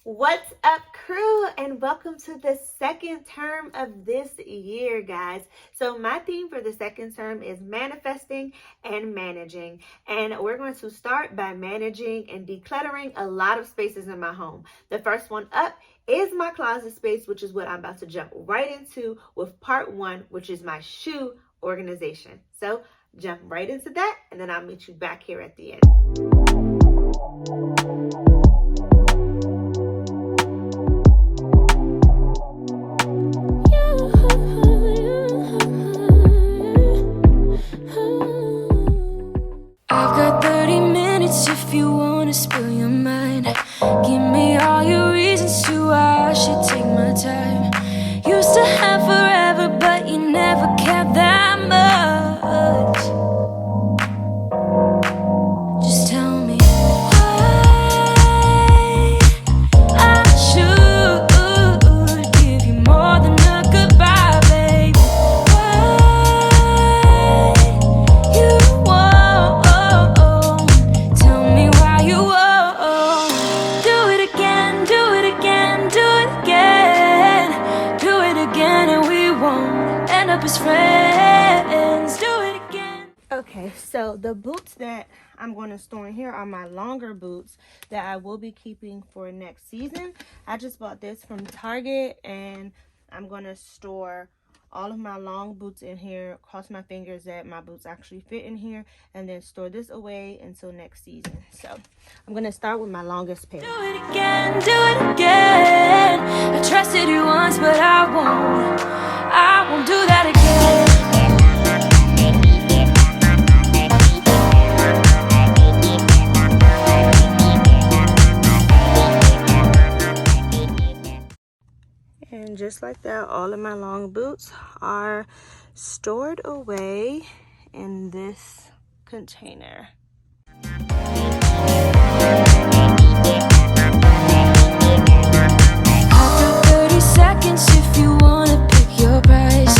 What's up, crew, and welcome to the second term of this year, guys. So my theme for the second term is manifesting and managing, and we're going to start by managing and decluttering a lot of spaces in my home. The first one up is my closet space, which is what I'm about to jump right into with part one, which is my shoe organization. So jump right into that, and then I'll meet you back here at the end. I've got 30 minutes if you wanna spill your mind. Give me all your reasons to why I should take my time. Used to have forever, but you never cared that much. Just tell me why I should give you more than a goodbye, baby. Why you won't tell me why you won't do it again, do it again, do it again, do it again, and we won't end up as friends. Do it again. Okay, so the boots that I'm going to store in here are my longer boots that I will be keeping for next season. I just bought this from Target, and I'm going to store all of my long boots in here, cross my fingers that my boots actually fit in here, and then store this away until next season. So I'm going to start with my longest pair. Do it again, do it again. I trusted you once, but I won't do that again. And just like that, all of my long boots are stored away in this container. I've got 30 seconds if you wanna pick your price.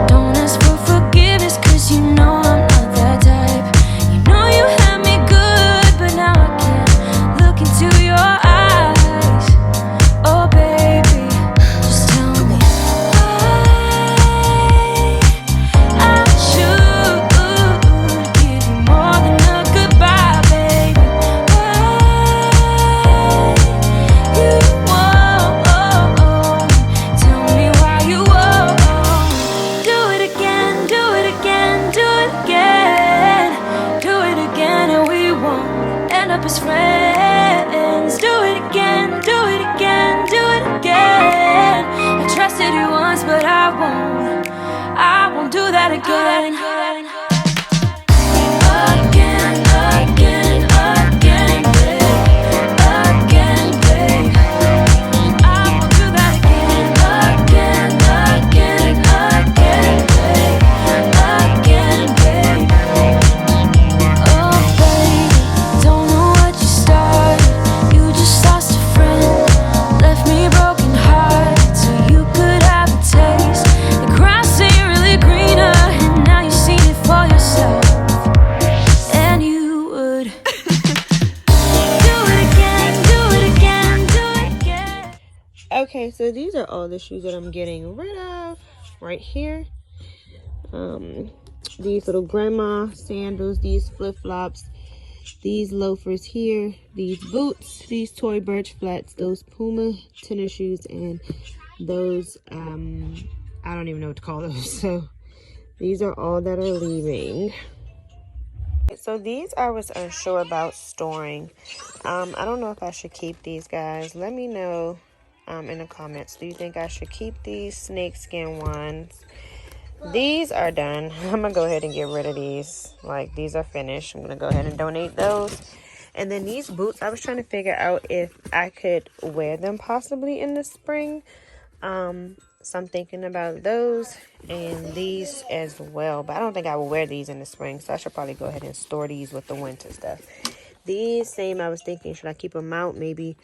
Don't ask for forgiveness, cause you know I'm not that type. You know you had me good, but now I can't look into your eyes. Oh baby, just tell me why I should give you more than a goodbye, baby. Why you won't tell me why you won't do it again, do it again, do it again, do it again, and we won't end up as friends. Do it again, do it again, do it again. I trusted you once, but I won't do that again. Again, again, again, babe. Again, babe. I won't do that again. Again, again, again, babe. Again, babe. Oh, babe, don't know what you started. You just lost a friend, left me broken hearted, so you could have a taste. The grass ain't really greener, and now you've seen it for yourself, and you would do it again, do it again, do it again. Okay, so these are all the shoes that I'm getting rid of right here. These little grandma sandals, these flip-flops, these loafers here, these boots, these Tory Burch flats, those Puma tennis shoes, and those I don't even know what to call those. So these are all that are leaving. So these I was unsure about storing. I don't know if I should keep these, guys. Let me know in the comments. Do you think I should keep these snakeskin ones? These are done. I'm gonna go ahead and get rid of these. Like, these are finished. I'm gonna go ahead and donate those. And then these boots, I was trying to figure out if I could wear them possibly in the spring. So I'm thinking about those and these as well. But I don't think I will wear these in the spring, so I should probably go ahead and store these with the winter stuff. These same, I was thinking, should I keep them out? Maybe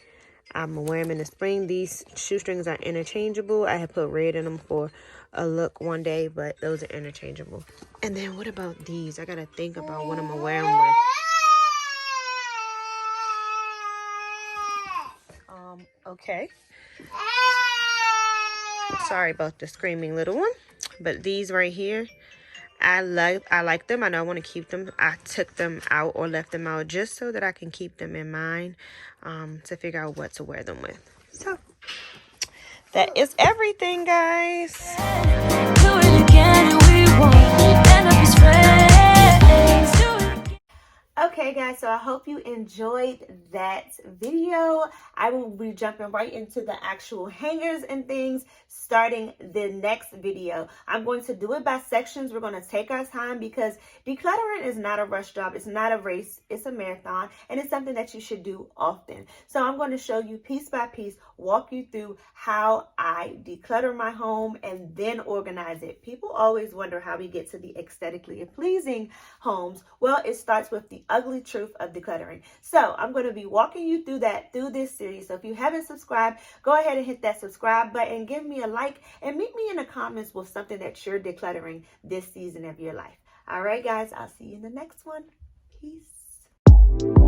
I'm gonna wear them in the spring. These shoestrings are interchangeable. I had put red in them for a look one day, but those are interchangeable. And then what about these? I gotta think about what I'm gonna wear them with. Okay. Sorry about the screaming little one. But these right here, I like them. I know I want to keep them. I took them out or left them out just so that I can keep them in mind to figure out what to wear them with. So that is everything, guys. Do it again and we won't end up as friends. Do it again. Okay, guys, so I hope you enjoyed that video. I will be jumping right into the actual hangers and things starting the next video. I'm going to do it by sections. We're going to take our time because decluttering is not a rush job. It's not a race. It's a marathon, and it's something that you should do often. So I'm going to show you piece by piece, walk you through how I declutter my home and then organize it. People always wonder how we get to the aesthetically pleasing homes. Well, it starts with the ugly truth of decluttering. So I'm going to be walking you through that through this series. So if you haven't subscribed, go ahead and hit that subscribe button, give me a like, and meet me in the comments with something that you're decluttering this season of your life. All right, guys, I'll see you in the next one. Peace.